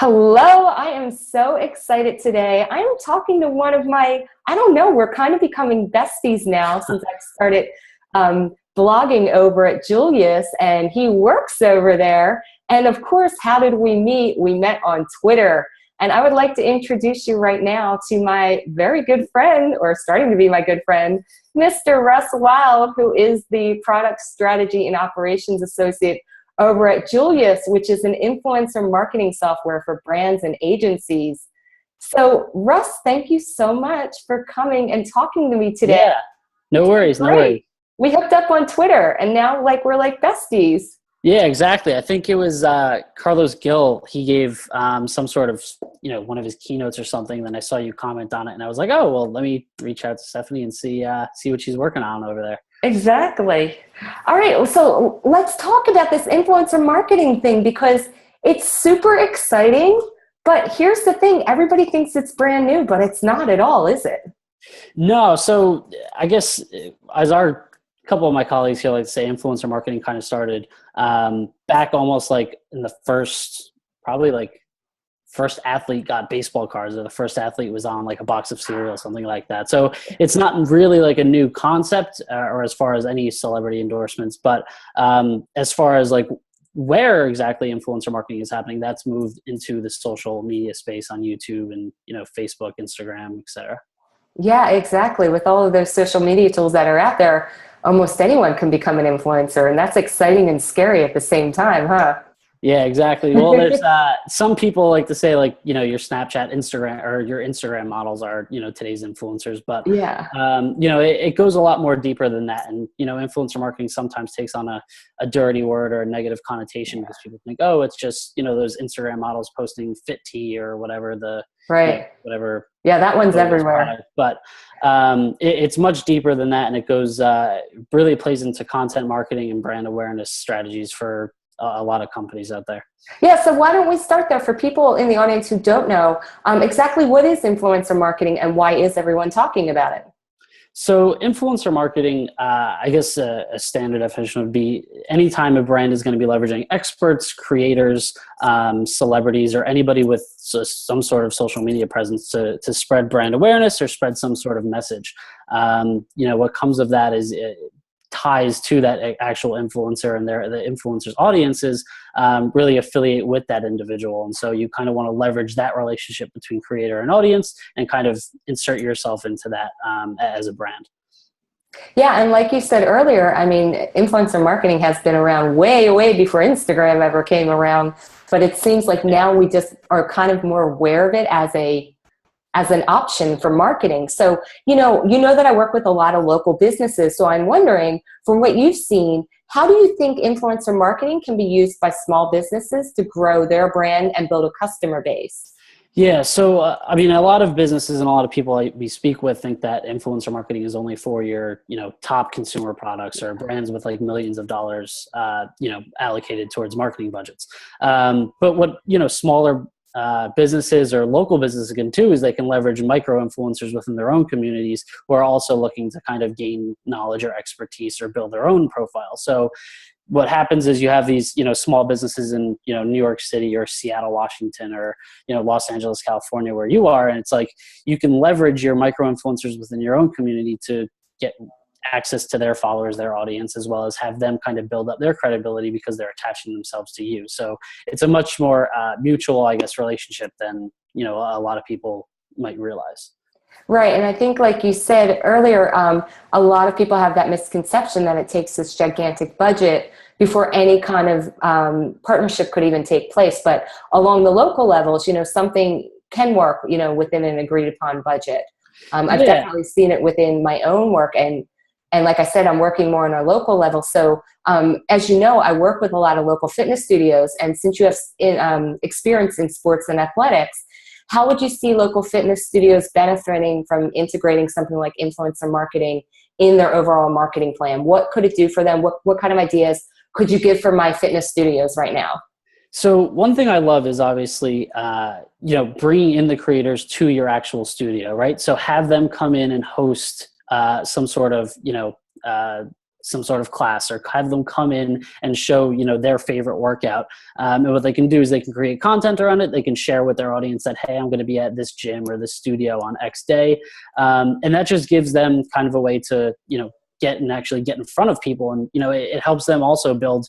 Hello, I am so excited today. I am talking to one of my, I don't know, we're kind of becoming besties now since I've started blogging over at Julius and he works over there. And of course, how did we meet? We met on Twitter. And I would like to introduce you right now to my very good friend, or starting to be my good friend, Mr. Russ Wild, who is the Product Strategy and Operations Associate over at Julius, which is an influencer marketing software for brands and agencies. So Russ, thank you so much for coming and talking to me today. Yeah, no worries, no worries. We hooked up on Twitter and now we're like besties. Yeah, exactly. I think it was Carlos Gil. He gave some sort of, one of his keynotes or something. Then I saw you comment on it and I was like, oh, well, let me reach out to Stephanie and see what she's working on over there. Exactly. All right. So let's talk about this influencer marketing thing because it's super exciting. But here's the thing. Everybody thinks it's brand new, but it's not at all, is it? No. So I guess as a couple of my colleagues here like to say, influencer marketing kind of started back almost like in the first athlete got baseball cards, or the first athlete was on like a box of cereal, something like that. So it's not really like a new concept or as far as any celebrity endorsements, but as far as like where exactly influencer marketing is happening, that's moved into the social media space on YouTube and, Facebook, Instagram, etc. Yeah, exactly. With all of those social media tools that are out there, almost anyone can become an influencer. And that's exciting and scary at the same time, huh? Yeah, exactly. Well, there's some people like to say like, your Snapchat, Instagram, or your Instagram models are, today's influencers. But, yeah, it goes a lot more deeper than that. And, influencer marketing sometimes takes on a dirty word or a negative connotation because people think, oh, it's just, those Instagram models posting fit tea or whatever right. Whatever. Yeah, that one's everywhere. But it's much deeper than that. And it goes, really plays into content marketing and brand awareness strategies for a lot of companies out there. Yeah, so why don't we start there for people in the audience who don't know exactly what is influencer marketing and why is everyone talking about it? So influencer marketing, I guess a standard definition would be anytime a brand is going to be leveraging experts, creators, celebrities, or anybody with some sort of social media presence to spread brand awareness or spread some sort of message. What comes of that is ties to that actual influencer and the influencer's audiences really affiliate with that individual. And so you kind of want to leverage that relationship between creator and audience and kind of insert yourself into that as a brand. Yeah, and like you said earlier, I mean, influencer marketing has been around way, way before Instagram ever came around, but it seems like now we just are kind of more aware of it as an option for marketing. So, you know that I work with a lot of local businesses. So I'm wondering, from what you've seen, how do you think influencer marketing can be used by small businesses to grow their brand and build a customer base? Yeah. So, a lot of businesses and a lot of people we speak with think that influencer marketing is only for your, top consumer products or brands with like millions of dollars, allocated towards marketing budgets. But what, smaller businesses or local businesses can do is they can leverage micro influencers within their own communities who are also looking to kind of gain knowledge or expertise or build their own profile. So what happens is you have these, small businesses in, New York City or Seattle, Washington, or, Los Angeles, California, where you are. And it's like, you can leverage your micro influencers within your own community to get access to their followers, their audience, as well as have them kind of build up their credibility because they're attaching themselves to you. So it's a much more mutual, I guess, relationship than, a lot of people might realize. Right. And I think, like you said earlier, a lot of people have that misconception that it takes this gigantic budget before any kind of partnership could even take place. But along the local levels, something can work, within an agreed upon budget. I've definitely seen it within my own work. And like I said, I'm working more on a local level. So as you know, I work with a lot of local fitness studios. And since you have experience in sports and athletics, how would you see local fitness studios benefiting from integrating something like influencer marketing in their overall marketing plan? What could it do for them? What kind of ideas could you give for my fitness studios right now? So one thing I love is obviously, bringing in the creators to your actual studio, right? So have them come in and host some sort of, some sort of class, or have them come in and show, their favorite workout. And what they can do is they can create content around it. They can share with their audience that, hey, I'm going to be at this gym or this studio on X day. And that just gives them kind of a way to, get in front of people. And, it helps them also build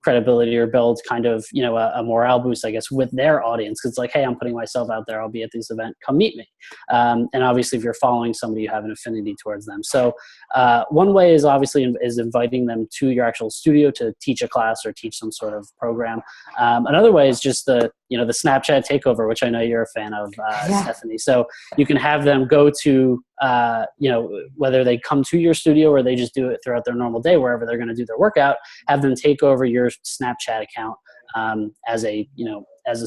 credibility, or build kind of, a morale boost, I guess, with their audience. Cause it's like, hey, I'm putting myself out there. I'll be at this event. Come meet me. And obviously if you're following somebody, you have an affinity towards them. So one way is obviously is inviting them to your actual studio to teach a class or teach some sort of program. Another way is just the Snapchat takeover, which I know you're a fan of, Stephanie. So you can have them go to, whether they come to your studio or they just do it throughout their normal day, wherever they're going to do their workout, have them take over your Snapchat account as a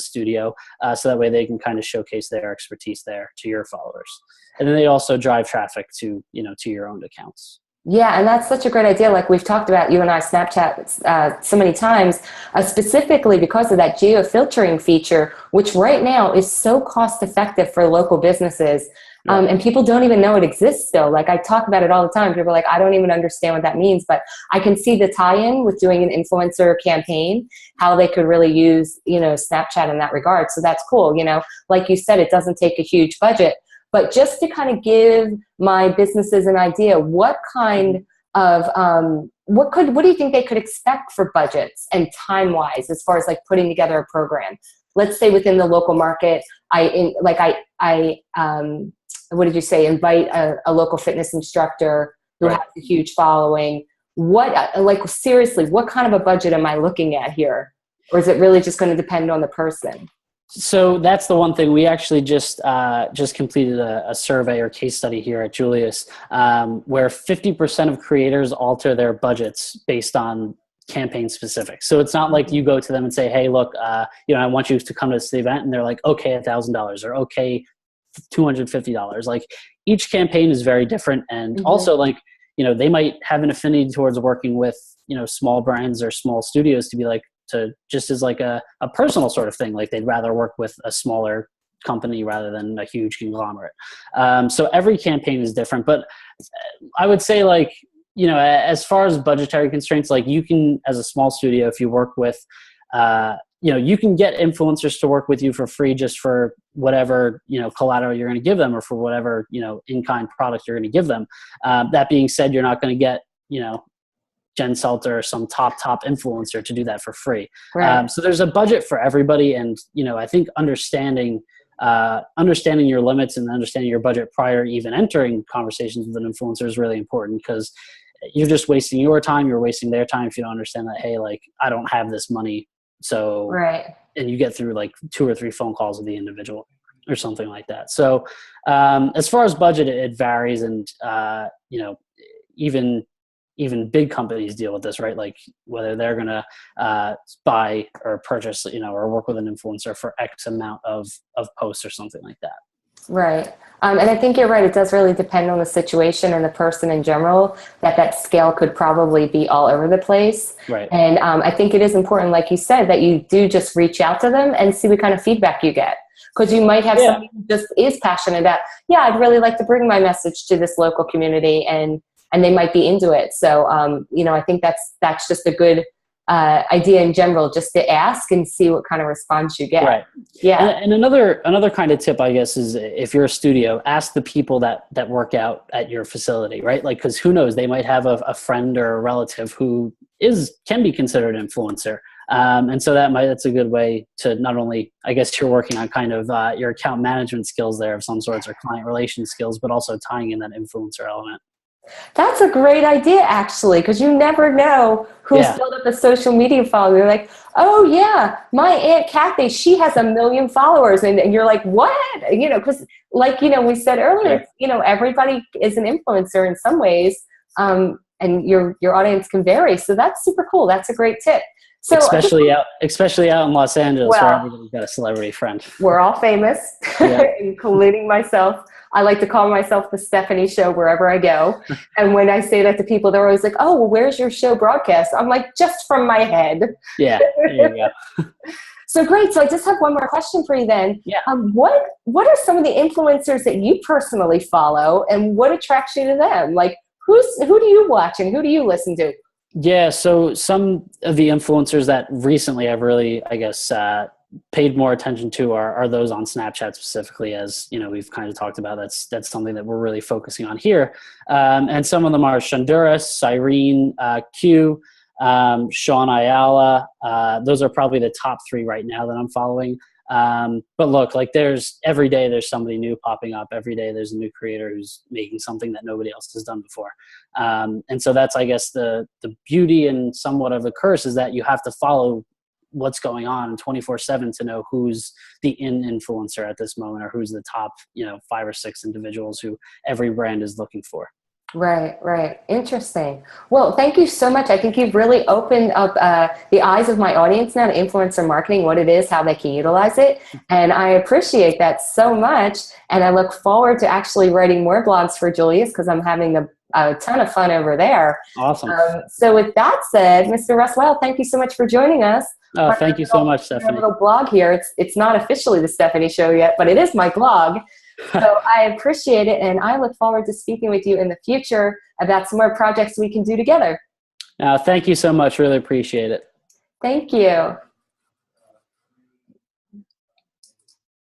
studio. So that way they can kind of showcase their expertise there to your followers. And then they also drive traffic to your own accounts. Yeah, and that's such a great idea. Like we've talked about, you and I, Snapchat so many times, specifically because of that geo-filtering feature, which right now is so cost effective for local businesses. And people don't even know it exists still. Like I talk about it all the time. People are like, I don't even understand what that means, but I can see the tie-in with doing an influencer campaign, how they could really use, Snapchat in that regard. So that's cool. Like you said, it doesn't take a huge budget, but just to kind of give my businesses an idea, what kind of, what do you think they could expect for budgets and time-wise, as far as like putting together a program? Let's say within the local market, what did you say? Invite a local fitness instructor who has a huge following. Seriously, what kind of a budget am I looking at here? Or is it really just going to depend on the person? So that's the one thing. We actually just completed a survey or case study here at Julius, where 50% of creators alter their budgets based on campaign specific. So it's not like you go to them and say, hey, look, I want you to come to this event. And they're like, okay, $1,000 or okay, $250. Like each campaign is very different. And also they might have an affinity towards working with, small brands or small studios to be like, to just as like a personal sort of thing. Like they'd rather work with a smaller company rather than a huge conglomerate. So every campaign is different, but I would say as far as budgetary constraints, like you can, as a small studio, if you work with, you can get influencers to work with you for free just for whatever, collateral you're going to give them or for whatever, in-kind product you're going to give them. That being said, you're not going to get, Jen Selter or some top influencer to do that for free. Right. So there's a budget for everybody. And, I think understanding your limits and understanding your budget prior to even entering conversations with an influencer is really important, because you're just wasting your time. You're wasting their time if you don't understand that, hey, like I don't have this money. So, and you get through like 2 or 3 phone calls with the individual or something like that. So as far as budget, it varies. And, even big companies deal with this, right? Like whether they're going to buy or purchase, or work with an influencer for X amount of posts or something like that. Right. And I think you're right. It does really depend on the situation and the person in general, that scale could probably be all over the place. Right. And I think it is important, like you said, that you do just reach out to them and see what kind of feedback you get. Because you might have somebody who just is passionate about, I'd really like to bring my message to this local community, and they might be into it. So, I think that's just a good idea in general, just to ask and see what kind of response you get. Right. Yeah. And another kind of tip, I guess, is if you're a studio, ask the people that work out at your facility, right? Like, because who knows, they might have a friend or a relative who can be considered an influencer. And so that's a good way to not only, I guess, you're working on kind of your account management skills there of some sorts or client relations skills, but also tying in that influencer element. That's a great idea, actually, because you never know who's built up a social media following. You're like, oh, yeah, my Aunt Kathy, she has 1 million followers. And you're like, what? Because we said earlier, everybody is an influencer in some ways, and your audience can vary. So that's super cool. That's a great tip. So especially out in Los Angeles, where everybody's got a celebrity friend. We're all famous, including myself. I like to call myself the Stephanie Show wherever I go. And when I say that to people, they're always like, oh, well, where's your show broadcast? I'm like, just from my head. Yeah, there you go. So great. So I just have one more question for you then. Yeah. What are some of the influencers that you personally follow, and what attracts you to them? Like, who do you watch and who do you listen to? Yeah, so some of the influencers that recently I've really, I guess, paid more attention to are those on Snapchat specifically, as you know, we've kind of talked about. That's something that we're really focusing on here. And some of them are Shonduras, Cyrene, Q, Sean Ayala. Those are probably the top three right now that I'm following. But look, like every day there's somebody new popping up. Every day there's a new creator who's making something that nobody else has done before. And so that's, I guess, the beauty and somewhat of the curse is that you have to follow what's going on 24/7 to know who's the influencer at this moment, or who's the top, 5 or 6 individuals who every brand is looking for. Right. Interesting. Well, thank you so much. I think you've really opened up the eyes of my audience now to influencer marketing, what it is, how they can utilize it. And I appreciate that so much. And I look forward to actually writing more blogs for Julius, because I'm having a ton of fun over there. Awesome. So with that said, Mr. Russ, thank you so much for joining us. Oh, thank you so much, Stephanie. My little blog here. It's not officially the Stephanie Show yet, but it is my blog. So I appreciate it, and I look forward to speaking with you in the future about some more projects we can do together. Thank you so much. Really appreciate it. Thank you.